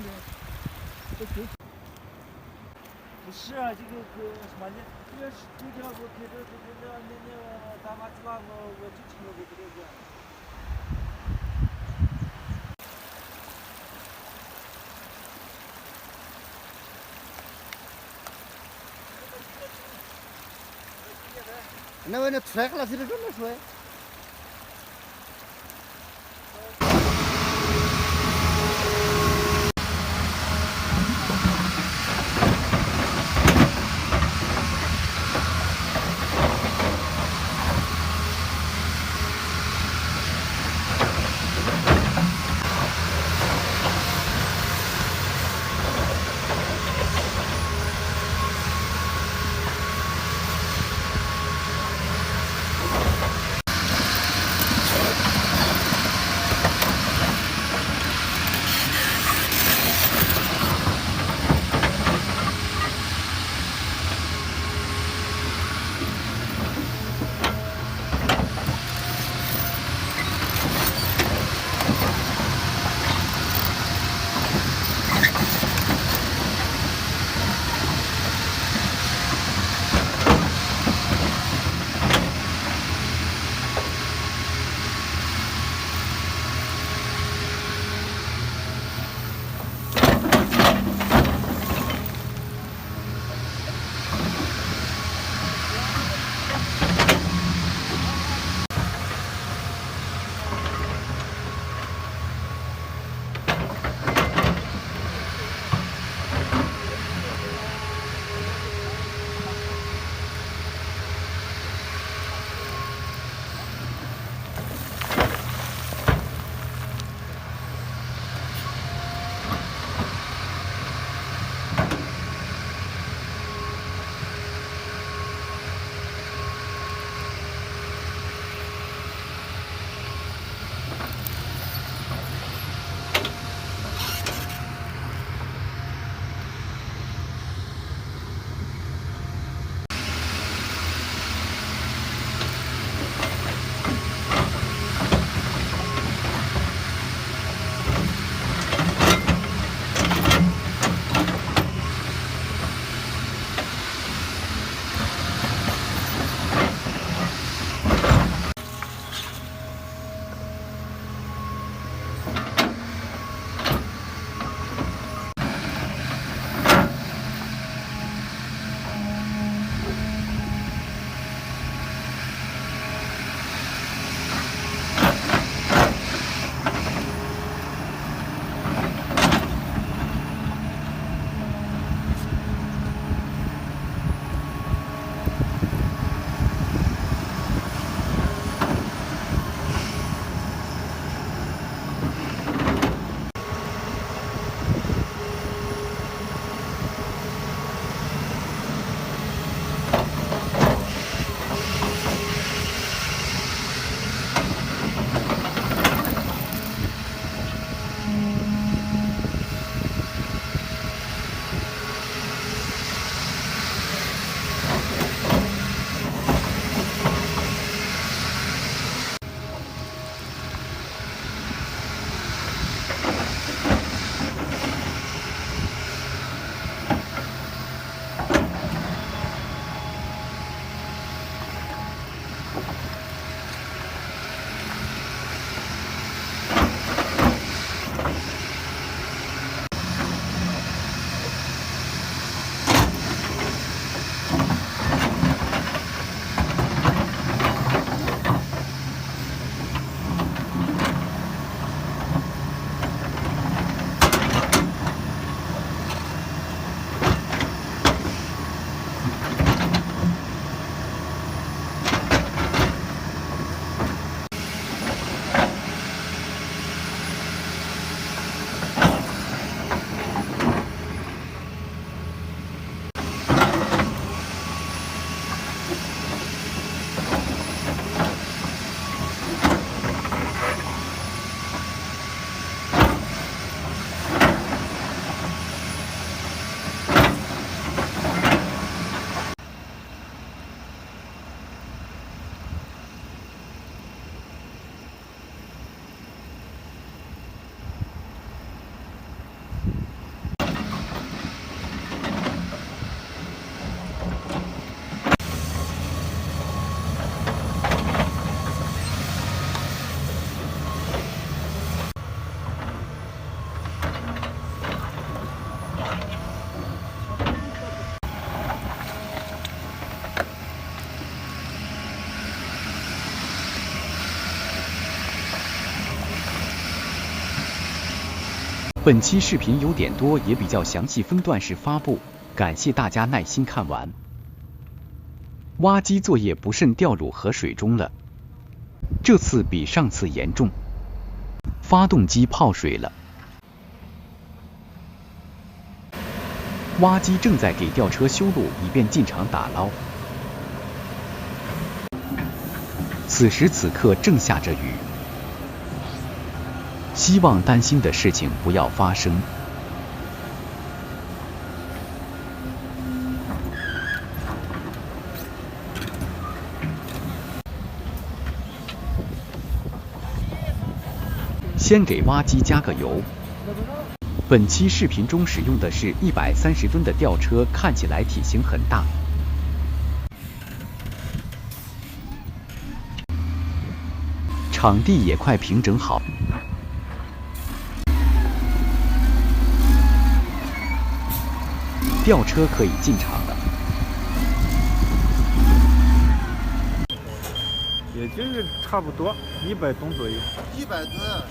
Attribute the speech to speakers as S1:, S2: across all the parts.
S1: 的，这酒
S2: 不是啊，这个什么呢？这个是这条我开的那大马子那我就听了这个。
S1: 那我那出来了，是这么说。
S3: 本期视频有点多，也比较详细分段式发布，感谢大家耐心看完。挖机作业不慎掉入河水中了，这次比上次严重，发动机泡水了。挖机正在给吊车修路，以便进场打捞。此时此刻正下着雨，希望担心的事情不要发生。先给挖机加个油。本期视频中使用的是130吨的吊车，看起来体型很大。场地也快平整好，吊车可以进场了。
S4: 也就是差不多100吨左右。
S1: 100吨。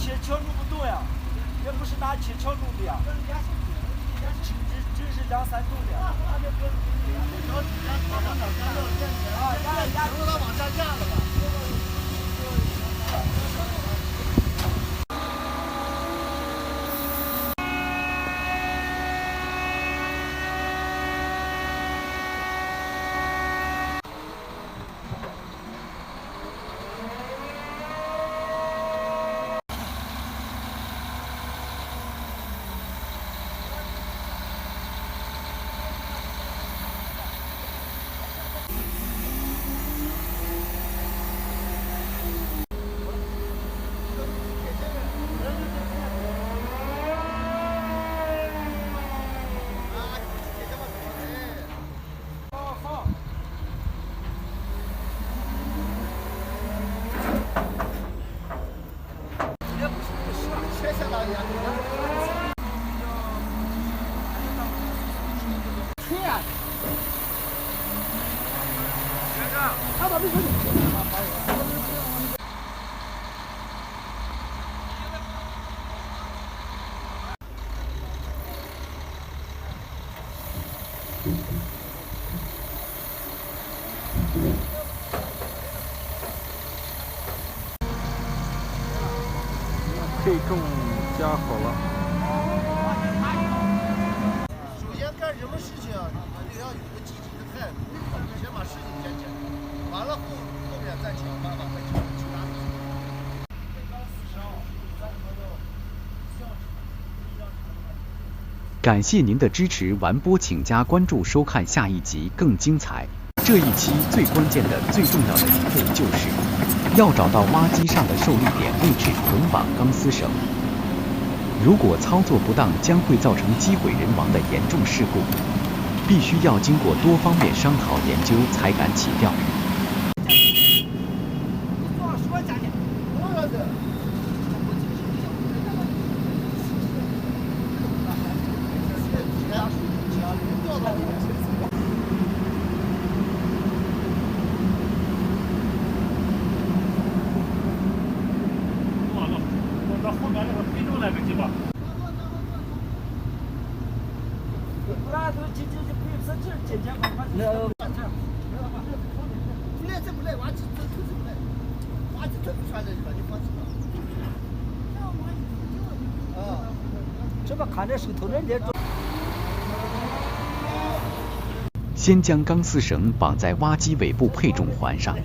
S2: 铁锹弄不动呀，也不是拿铁锹弄的呀，真是2、3吨的呀。
S1: 把它往下架了吧。
S4: 配重加好了。
S1: 首先干什么事情啊，你得要有个积极的态度，先把事情先解决，完了后面再想办法再解决其他的事情。
S3: 感谢您的支持，完播请加关注收看下一集更精彩。这一期最关键的、最重要的一步就是要找到挖机上的受力点位置，捆绑钢丝绳。如果操作不当，将会造成机毁人亡的严重事故，必须要经过多方面商讨研究才敢起吊。
S2: 那都这不是检查，快点。
S1: 来，挖机走走来，挖机走不出来了，把你放弃了。啊，
S2: 这不看着手头人连。
S3: 先将钢丝绳绑在挖机尾部配重环上。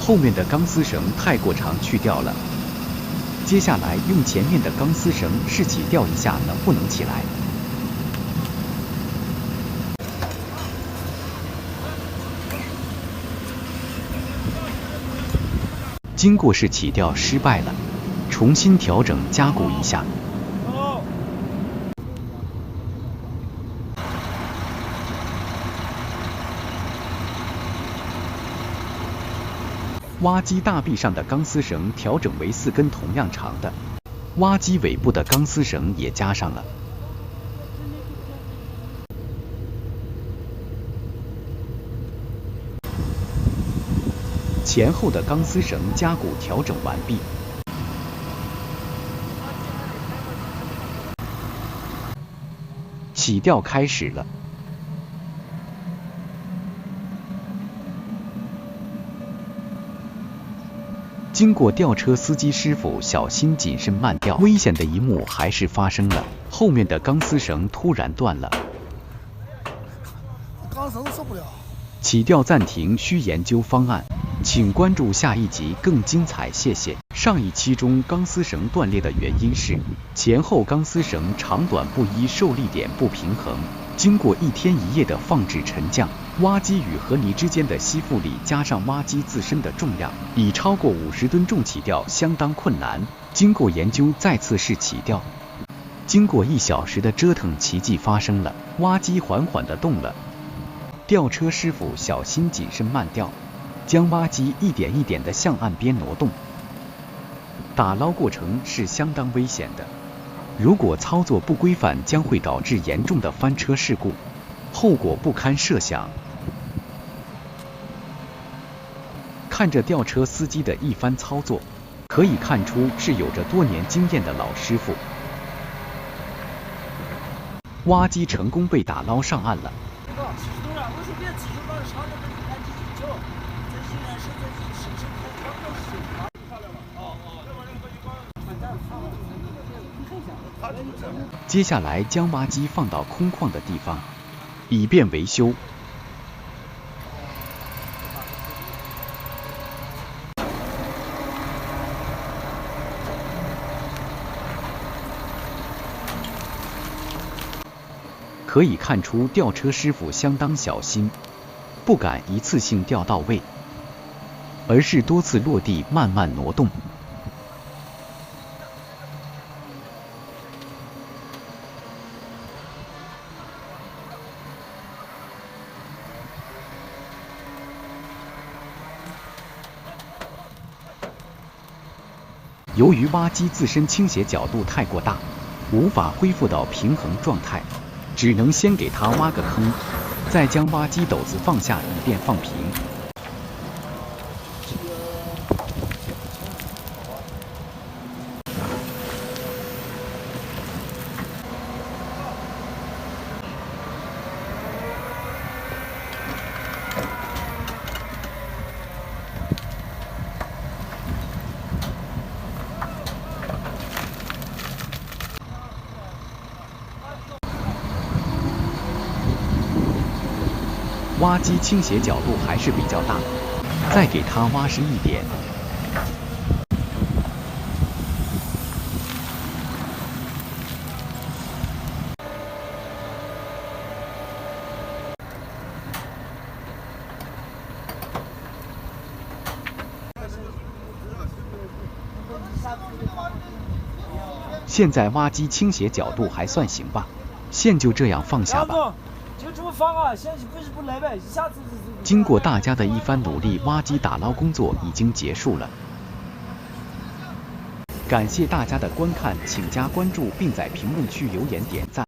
S3: 后面的钢丝绳太过长，去掉了。接下来用前面的钢丝绳试起吊一下，能不能起来？经过试起吊失败了，重新调整加固一下。挖机大臂上的钢丝绳调整为4根同样长的，挖机尾部的钢丝绳也加上了。前后的钢丝绳加固调整完毕。起吊开始了。经过吊车司机师傅小心谨慎慢吊，危险的一幕还是发生了，后面的钢丝绳突然断了。
S1: 钢绳受不了。
S3: 起吊暂停，需研究方案，请关注下一集更精彩，谢谢。上一期中钢丝绳断裂的原因是前后钢丝绳长短不一，受力点不平衡。经过1天1夜的放置沉降，挖机与河泥之间的吸附力加上挖机自身的重量，已超过50吨重，起吊相当困难。经过研究，再次试起吊。经过1小时的折腾，奇迹发生了，挖机缓缓地动了。吊车师傅小心谨慎慢吊，将挖机一点一点地向岸边挪动。打捞过程是相当危险的，如果操作不规范，将会导致严重的翻车事故，后果不堪设想。看着吊车司机的一番操作，可以看出是有着多年经验的老师傅。挖机成功被打捞上岸了。接下来将挖机放到空旷的地方，以便维修。可以看出吊车师傅相当小心，不敢一次性吊到位，而是多次落地慢慢挪动。由于挖机自身倾斜角度太过大，无法恢复到平衡状态，只能先给它挖个坑，再将挖机斗子放下，以便放平。挖机倾斜角度还是比较大，再给它挖实一点。现在挖机倾斜角度还算行吧，线就这样放下吧。
S2: 就这么放啊，现在不是不来呗，一下子。
S3: 经过大家的一番努力，挖机打捞工作已经结束了。感谢大家的观看，请加关注并在评论区留言点赞。